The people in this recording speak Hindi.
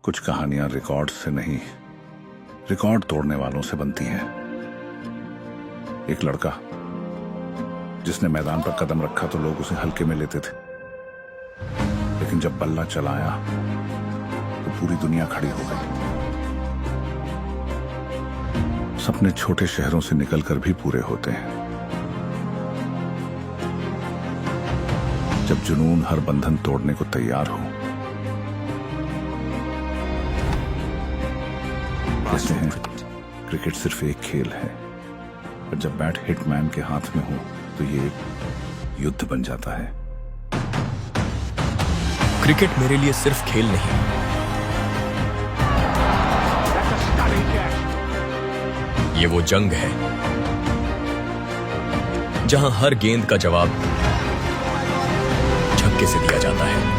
कुछ कहानियां रिकॉर्ड से नहीं, रिकॉर्ड तोड़ने वालों से बनती हैं। एक लड़का जिसने मैदान पर कदम रखा तो लोग उसे हल्के में लेते थे, लेकिन जब बल्ला चलाया तो पूरी दुनिया खड़ी हो गई। सपने छोटे शहरों से निकलकर भी पूरे होते हैं। जब जुनून हर बंधन तोड़ने को तैयार हो। कहते हैं क्रिकेट सिर्फ एक खेल है, पर जब बैट हिटमैन के हाथ में हो तो ये एक युद्ध बन जाता है। क्रिकेट मेरे लिए सिर्फ खेल नहीं, ये वो जंग है जहां हर गेंद का जवाब छक्के से दिया जाता है।